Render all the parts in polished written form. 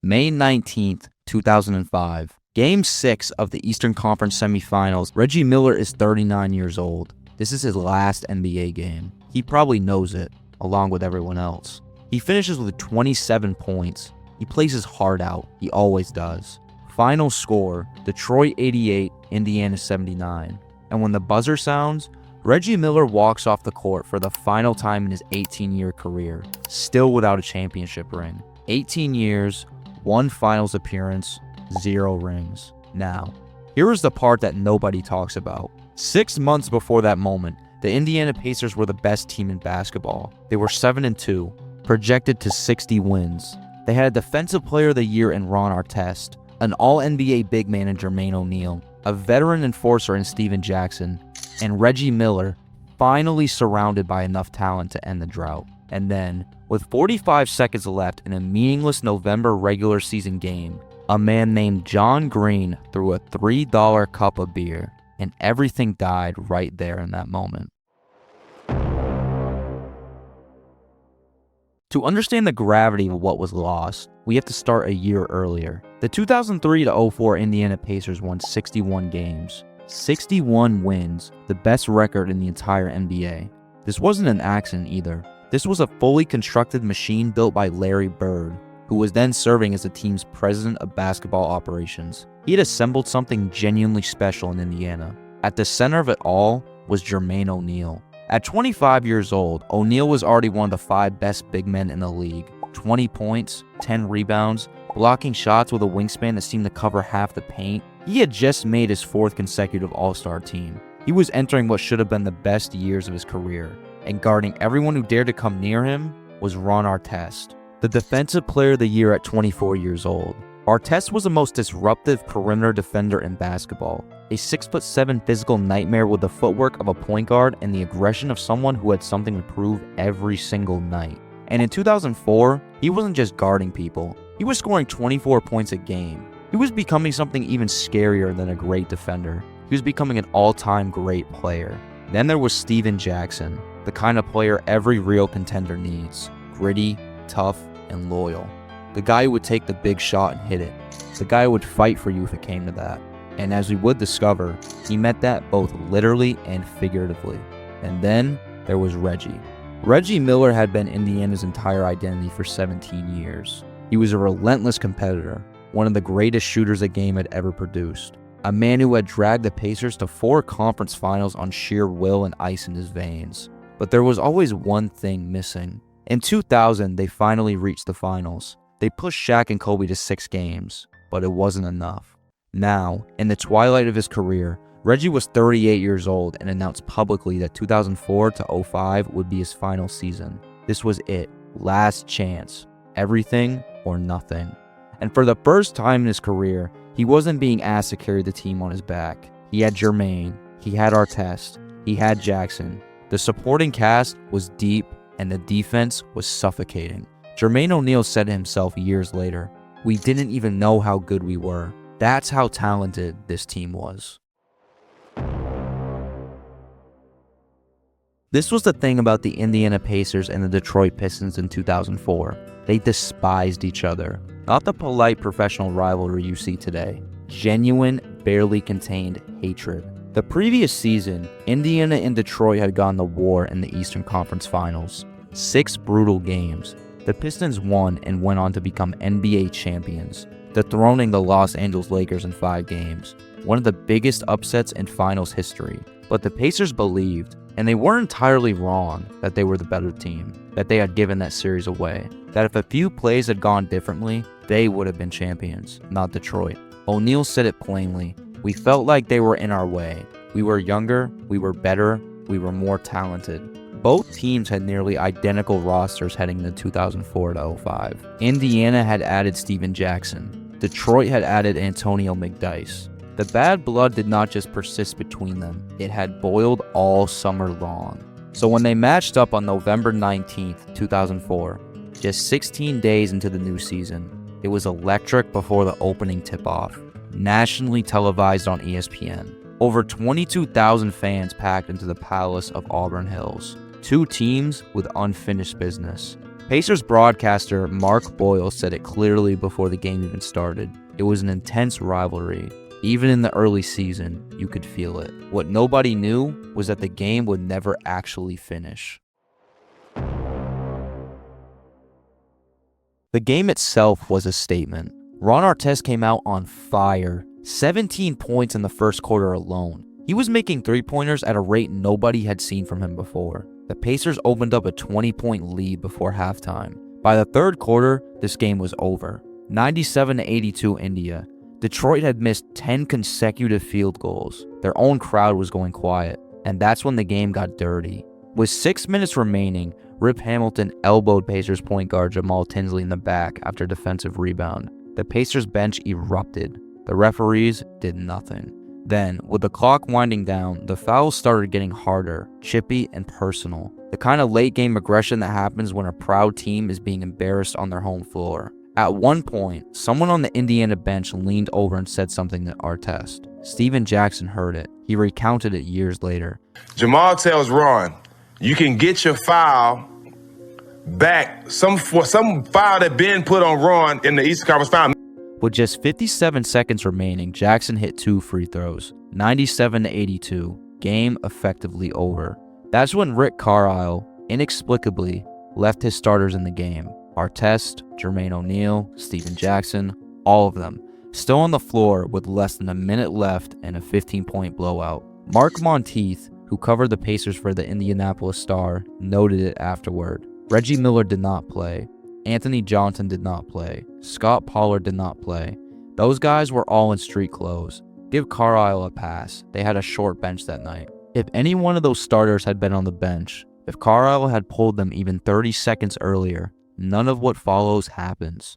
May 19th, 2005. Game 6 of the Eastern Conference semifinals. Reggie Miller is 39 years old. This is his last NBA game. He probably knows it, along with everyone else. He finishes with 27 points. He plays his heart out. He always does. Final score, Detroit 88, Indiana 79. And when the buzzer sounds, Reggie Miller walks off the court for the final time in his 18-year career, still without a championship ring. 18 years, 1 finals appearance, 0 rings. Now, here is the part that nobody talks about. 6 months before that moment, the Indiana Pacers were the best team in basketball. They were 7-2, projected to 60 wins. They had a Defensive Player of the Year in Ron Artest, an All-NBA big man in Jermaine O'Neal, a veteran enforcer in Steven Jackson, and Reggie Miller, finally surrounded by enough talent to end the drought. And then, with 45 seconds left in a meaningless November regular season game, a man named John Green threw a $3 cup of beer, and everything died right there in that moment. To understand the gravity of what was lost, we have to start a year earlier. The 2003-04 Indiana Pacers won 61 games. 61 wins, the best record in the entire NBA. This wasn't an accident either. This was a fully constructed machine built by Larry Bird, who was then serving as the team's president of basketball operations. He had assembled something genuinely special in Indiana. At the center of it all was Jermaine O'Neal. At 25 years old, O'Neal was already one of the 5 best big men in the league. 20 points, 10 rebounds, blocking shots with a wingspan that seemed to cover half the paint. He had just made his 4th consecutive All-Star team. He was entering what should have been the best years of his career, and guarding everyone who dared to come near him was Ron Artest, the Defensive Player of the Year at 24 years old. Artest was the most disruptive perimeter defender in basketball, a 6'7" physical nightmare with the footwork of a point guard and the aggression of someone who had something to prove every single night. And in 2004, he wasn't just guarding people, he was scoring 24 points a game. He was becoming something even scarier than a great defender. He was becoming an all-time great player. Then there was Steven Jackson, the kind of player every real contender needs. Gritty, tough, and loyal. The guy who would take the big shot and hit it. The guy who would fight for you if it came to that. And as we would discover, he meant that both literally and figuratively. And then there was Reggie. Reggie Miller had been Indiana's entire identity for 17 years. He was a relentless competitor, one of the greatest shooters the game had ever produced. A man who had dragged the Pacers to 4 conference finals on sheer will and ice in his veins. But there was always one thing missing. In 2000, they finally reached the finals. They pushed Shaq and Kobe to 6 games, but it wasn't enough. Now, in the twilight of his career, Reggie was 38 years old and announced publicly that 2004-05 would be his final season. This was it. Last chance. Everything or nothing. And for the first time in his career, he wasn't being asked to carry the team on his back. He had Jermaine, he had Artest, he had Jackson. The supporting cast was deep and the defense was suffocating. Jermaine O'Neal said to himself years later, "We didn't even know how good we were." That's how talented this team was. This was the thing about the Indiana Pacers and the Detroit Pistons in 2004. They despised each other. Not the polite professional rivalry you see today. Genuine, barely contained hatred. The previous season, Indiana and Detroit had gone to war in the Eastern Conference Finals. 6 brutal games. The Pistons won and went on to become NBA champions, dethroning the Los Angeles Lakers in 5 games. One of the biggest upsets in finals history. But the Pacers believed, and they weren't entirely wrong, that they were the better team, that they had given that series away, that if a few plays had gone differently, they would have been champions, not Detroit. O'Neal said it plainly. We felt like they were in our way. We were younger, we were better, we were more talented. Both teams had nearly identical rosters heading into 2004-05. Indiana had added Steven Jackson. Detroit had added Antonio McDyess. The bad blood did not just persist between them, it had boiled all summer long. So when they matched up on November 19th, 2004, just 16 days into the new season, it was electric before the opening tip-off. Nationally televised on ESPN. Over 22,000 fans packed into the Palace of Auburn Hills. 2 teams with unfinished business. Pacers broadcaster Mark Boyle said it clearly before the game even started. It was an intense rivalry. Even in the early season, you could feel it. What nobody knew was that the game would never actually finish. The game itself was a statement. Ron Artest came out on fire. 17 points in the first quarter alone. He was making three-pointers at a rate nobody had seen from him before. The Pacers opened up a 20-point lead before halftime. By the third quarter, this game was over. 97-82 India. Detroit had missed 10 consecutive field goals. Their own crowd was going quiet, and that's when the game got dirty. With 6 minutes remaining, Rip Hamilton elbowed Pacers point guard Jamal Tinsley in the back after a defensive rebound. The Pacers bench erupted. The referees did nothing. Then, with the clock winding down, the fouls started getting harder, chippy, and personal. The kind of late-game aggression that happens when a proud team is being embarrassed on their home floor. At one point, someone on the Indiana bench leaned over and said something to Artest. Steven Jackson heard it. He recounted it years later. Jamal tells Ron, you can get your foul back, some foul that been put on Ron in the Eastern Conference Final. With just 57 seconds remaining, Jackson hit 2 free throws. 97-82. Game effectively over. That's when Rick Carlisle, inexplicably, left his starters in the game. Artest, Jermaine O'Neal, Steven Jackson, all of them, still on the floor with less than a minute left and a 15-point blowout. Mark Monteith, who covered the Pacers for the Indianapolis Star, noted it afterward. Reggie Miller did not play. Anthony Johnson did not play. Scott Pollard did not play. Those guys were all in street clothes. Give Carlisle a pass. They had a short bench that night. If any one of those starters had been on the bench, if Carlisle had pulled them even 30 seconds earlier, none of what follows happens.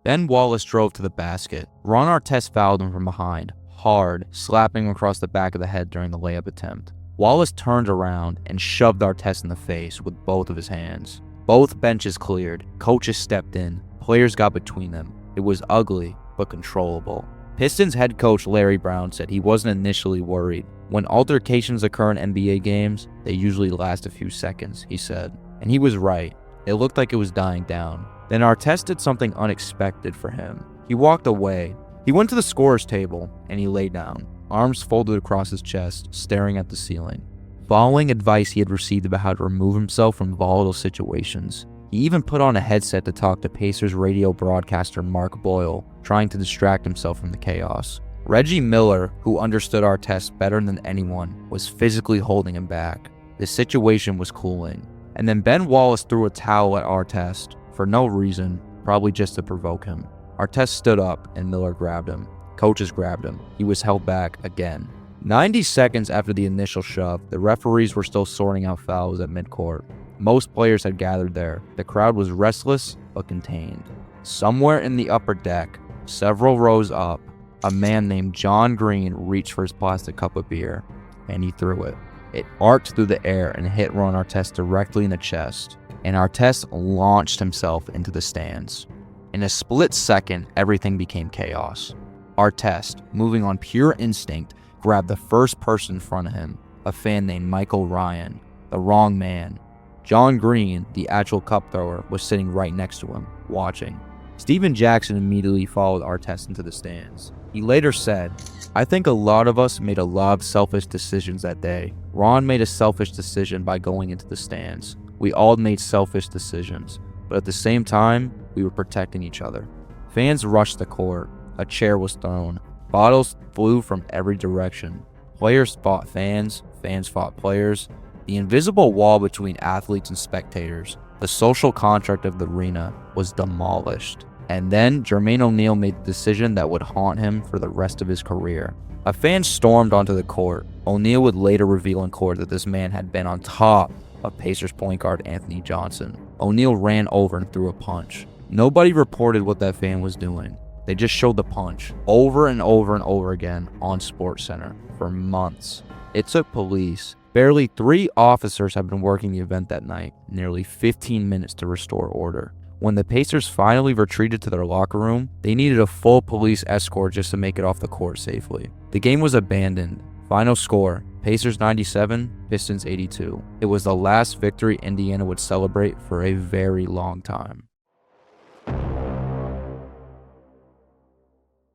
Ben Wallace drove to the basket. Ron Artest fouled him from behind, hard, slapping him across the back of the head during the layup attempt. Wallace turned around and shoved Artest in the face with both of his hands. Both benches cleared, coaches stepped in, players got between them. It was ugly, but controllable. Pistons head coach Larry Brown said he wasn't initially worried. When altercations occur in NBA games, they usually last a few seconds, he said. And he was right. It looked like it was dying down. Then Artest did something unexpected for him. He walked away. He went to the scorer's table, and he lay down, arms folded across his chest, staring at the ceiling. Following advice he had received about how to remove himself from volatile situations, he even put on a headset to talk to Pacers radio broadcaster Mark Boyle, trying to distract himself from the chaos. Reggie Miller, who understood Artest better than anyone, was physically holding him back. The situation was cooling. And then Ben Wallace threw a towel at Artest, for no reason, probably just to provoke him. Artest stood up and Miller grabbed him. Coaches grabbed him. He was held back again. 90 seconds after the initial shove, the referees were still sorting out fouls at midcourt. Most players had gathered there. The crowd was restless but contained. Somewhere in the upper deck, several rows up, a man named John Green reached for his plastic cup of beer, and he threw it. It arced through the air and hit Ron Artest directly in the chest, and Artest launched himself into the stands. In a split second, everything became chaos. Artest, moving on pure instinct, grabbed the first person in front of him, a fan named Michael Ryan, the wrong man. John Green, the actual cup thrower, was sitting right next to him, watching. Steven Jackson immediately followed Artest into the stands. He later said, "I think a lot of us made a lot of selfish decisions that day. Ron made a selfish decision by going into the stands. We all made selfish decisions, but at the same time, we were protecting each other." Fans rushed the court. A chair was thrown. Bottles flew from every direction. Players fought fans. Fans fought players. The invisible wall between athletes and spectators, the social contract of the arena, was demolished. And then Jermaine O'Neal made the decision that would haunt him for the rest of his career. A fan stormed onto the court. O'Neal would later reveal in court that this man had been on top of Pacers point guard Anthony Johnson. O'Neal ran over and threw a punch. Nobody reported what that fan was doing. They just showed the punch over and over and over again on SportsCenter for months. It took police. Barely 3 officers had been working the event that night, nearly 15 minutes to restore order. When the Pacers finally retreated to their locker room, they needed a full police escort just to make it off the court safely. The game was abandoned. Final score, Pacers 97, Pistons 82. It was the last victory Indiana would celebrate for a very long time.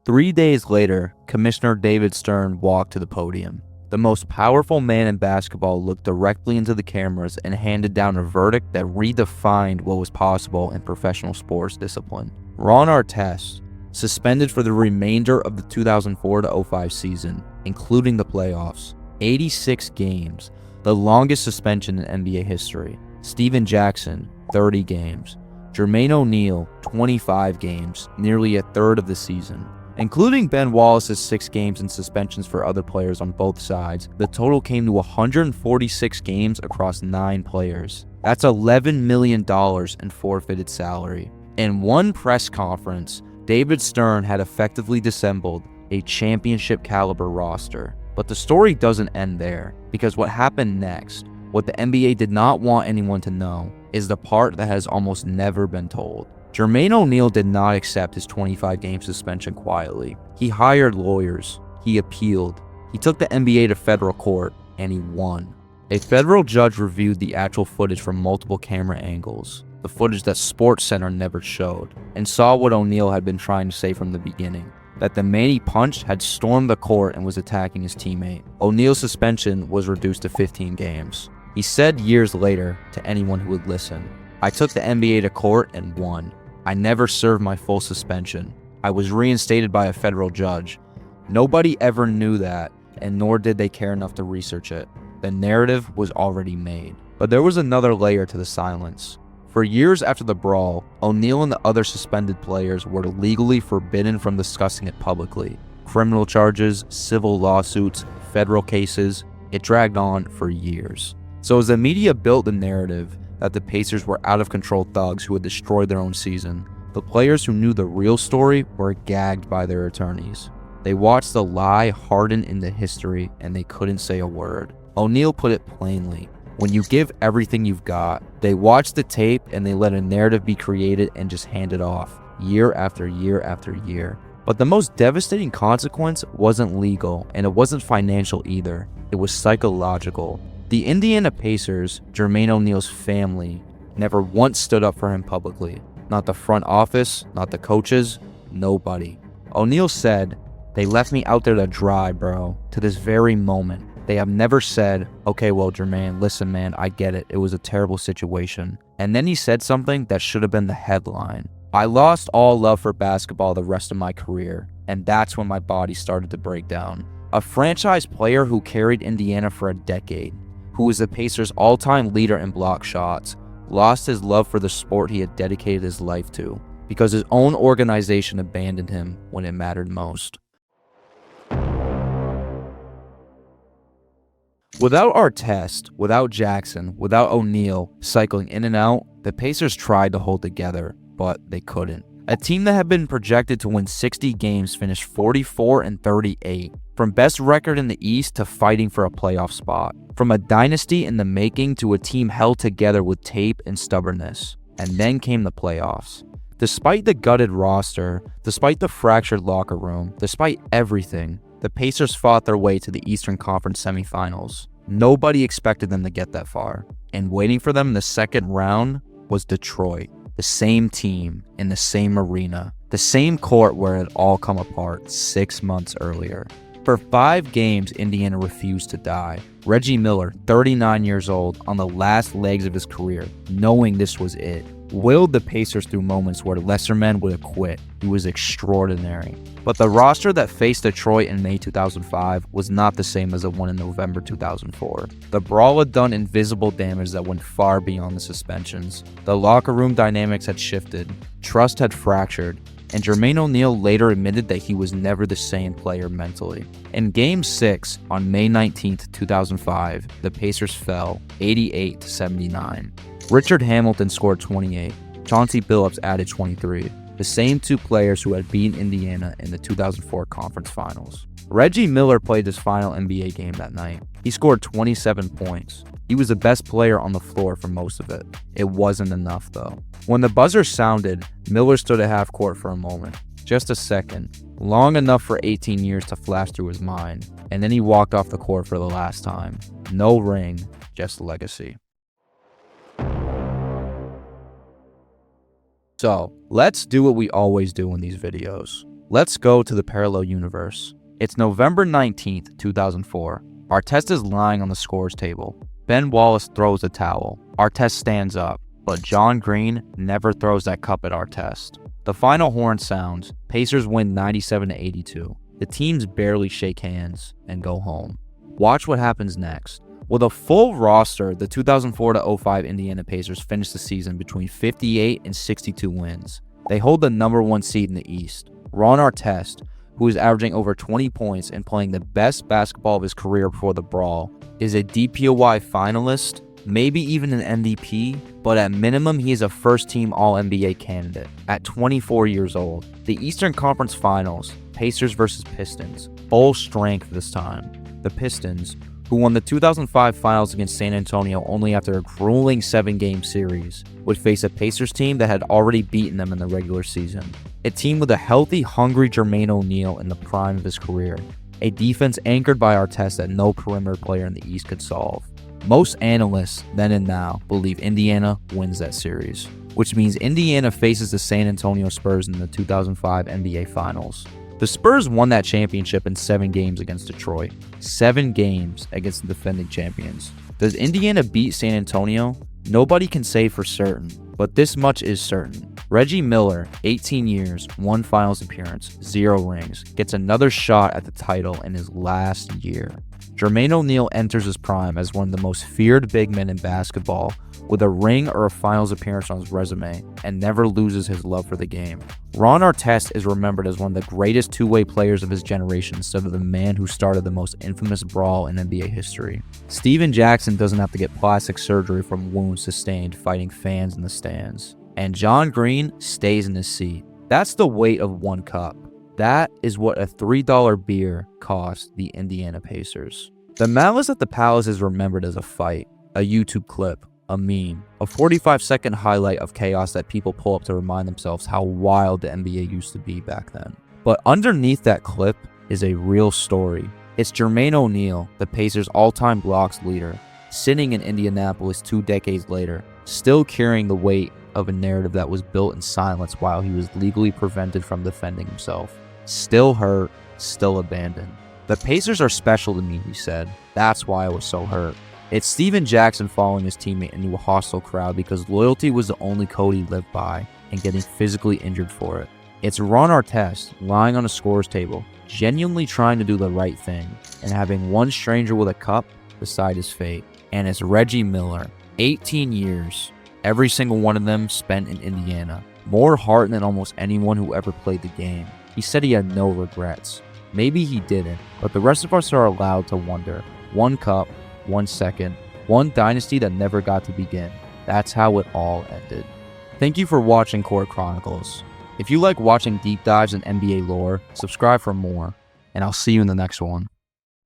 3 days later, Commissioner David Stern walked to the podium. The most powerful man in basketball looked directly into the cameras and handed down a verdict that redefined what was possible in professional sports discipline. Ron Artest, suspended for the remainder of the 2004-05 season, including the playoffs. 86 games, the longest suspension in NBA history. Steven Jackson, 30 games. Jermaine O'Neal, 25 games, nearly a third of the season. Including Ben Wallace's 6 games and suspensions for other players on both sides, the total came to 146 games across 9 players. That's $11 million in forfeited salary. In one press conference, David Stern had effectively dissembled a championship-caliber roster. But the story doesn't end there, because what happened next, what the NBA did not want anyone to know, is the part that has almost never been told. Jermaine O'Neal did not accept his 25-game suspension quietly. He hired lawyers. He appealed. He took the NBA to federal court, and he won. A federal judge reviewed the actual footage from multiple camera angles, the footage that SportsCenter never showed, and saw what O'Neal had been trying to say from the beginning, that the man he punched had stormed the court and was attacking his teammate. O'Neal's suspension was reduced to 15 games. He said years later to anyone who would listen, "I took the NBA to court and won. I never served my full suspension. I was reinstated by a federal judge. Nobody ever knew that, and nor did they care enough to research it. The narrative was already made." But there was another layer to the silence. For years after the brawl, O'Neal and the other suspended players were legally forbidden from discussing it publicly. Criminal charges, civil lawsuits, federal cases, it dragged on for years. So as the media built the narrative that the Pacers were out-of-control thugs who had destroyed their own season, the players who knew the real story were gagged by their attorneys. They watched the lie harden into history and they couldn't say a word. O'Neal put it plainly. When you give everything you've got, they watch the tape and they let a narrative be created and just hand it off, year after year after year. But the most devastating consequence wasn't legal, and it wasn't financial either. It was psychological. The Indiana Pacers, Jermaine O'Neal's family, never once stood up for him publicly. Not the front office, not the coaches, nobody. O'Neal said, "They left me out there to dry, bro, to this very moment. They have never said, okay, well, Jermaine, listen, man, I get it. It was a terrible situation." And then he said something that should have been the headline. "I lost all love for basketball the rest of my career, and that's when my body started to break down." A franchise player who carried Indiana for a decade, who was the Pacers' all-time leader in block shots, lost his love for the sport he had dedicated his life to, because his own organization abandoned him when it mattered most. Without Artest, without Jackson, without O'Neal cycling in and out, the Pacers tried to hold together, but they couldn't. A team that had been projected to win 60 games finished 44-38. From best record in the East to fighting for a playoff spot. From a dynasty in the making to a team held together with tape and stubbornness. And then came the playoffs. Despite the gutted roster, despite the fractured locker room, despite everything, the Pacers fought their way to the Eastern Conference semifinals. Nobody expected them to get that far. And waiting for them in the second round was Detroit. The same team, in the same arena, the same court where it had all come apart 6 months earlier. For 5 games, Indiana refused to die. Reggie Miller, 39 years old, on the last legs of his career, knowing this was it, willed the Pacers through moments where lesser men would have quit. He was extraordinary. But the roster that faced Detroit in May 2005 was not the same as the one in November 2004. The brawl had done invisible damage that went far beyond the suspensions. The locker room dynamics had shifted, trust had fractured, and Jermaine O'Neal later admitted that he was never the same player mentally. In Game 6, on May 19, 2005, the Pacers fell 88-79. Richard Hamilton scored 28. Chauncey Billups added 23. The same 2 players who had beaten Indiana in the 2004 conference finals. Reggie Miller played his final NBA game that night. He scored 27 points. He was the best player on the floor for most of it. It wasn't enough though. When the buzzer sounded, Miller stood at half court for a moment. Just a second. Long enough for 18 years to flash through his mind. And then he walked off the court for the last time. No ring, just legacy. So, let's do what we always do in these videos. Let's go to the parallel universe. It's November 19th, 2004. Artest is lying on the scores table. Ben Wallace throws a towel. Artest stands up, but John Green never throws that cup at Artest. The final horn sounds. Pacers win 97-82. The teams barely shake hands and go home. Watch what happens next. With a full roster, the 2004-05 Indiana Pacers finished the season between 58 and 62 wins. They hold the #1 seed in the East. Ron Artest, who is averaging over 20 points and playing the best basketball of his career before the brawl, is a DPOY finalist, maybe even an MVP, but at minimum he is a first-team All-NBA candidate at 24 years old. The Eastern Conference Finals, Pacers versus Pistons, full strength this time. The Pistons, who won the 2005 Finals against San Antonio only after a grueling 7-game series, would face a Pacers team that had already beaten them in the regular season. A team with a healthy, hungry Jermaine O'Neal in the prime of his career. A defense anchored by Artest that no perimeter player in the East could solve. Most analysts, then and now, believe Indiana wins that series, which means Indiana faces the San Antonio Spurs in the 2005 NBA Finals. The Spurs won that championship in 7 games against Detroit. 7 games against the defending champions. Does Indiana beat San Antonio? Nobody can say for certain, but this much is certain. Reggie Miller, 18 years, 1 finals appearance, 0 rings, gets another shot at the title in his last year. Jermaine O'Neal enters his prime as one of the most feared big men in basketball, with a ring or a finals appearance on his resume, and never loses his love for the game. Ron Artest is remembered as one of the greatest two-way players of his generation instead of the man who started the most infamous brawl in NBA history. Steven Jackson doesn't have to get plastic surgery from wounds sustained fighting fans in the stands. And John Green stays in his seat. That's the weight of 1 cup. That is what a $3 beer cost the Indiana Pacers. The Malice at the Palace is remembered as a fight, a YouTube clip, a meme, a 45-second highlight of chaos that people pull up to remind themselves how wild the NBA used to be back then. But underneath that clip is a real story. It's Jermaine O'Neal, the Pacers' all-time blocks leader, sitting in Indianapolis 2 decades later, still carrying the weight of a narrative that was built in silence while he was legally prevented from defending himself. Still hurt, still abandoned. The Pacers are special to me, he said. That's why I was so hurt. It's Steven Jackson following his teammate into a hostile crowd because loyalty was the only code he lived by and getting physically injured for it. It's Ron Artest lying on a scorer's table, genuinely trying to do the right thing and having one stranger with a cup decide his fate. And it's Reggie Miller, 18 years, every single one of them spent in Indiana. More heart than almost anyone who ever played the game. He said he had no regrets. Maybe he didn't, but the rest of us are allowed to wonder. 1 cup, 1 second, 1 dynasty that never got to begin. That's how it all ended. Thank you for watching Court Chronicles. If you like watching deep dives in NBA lore, subscribe for more, and I'll see you in the next one.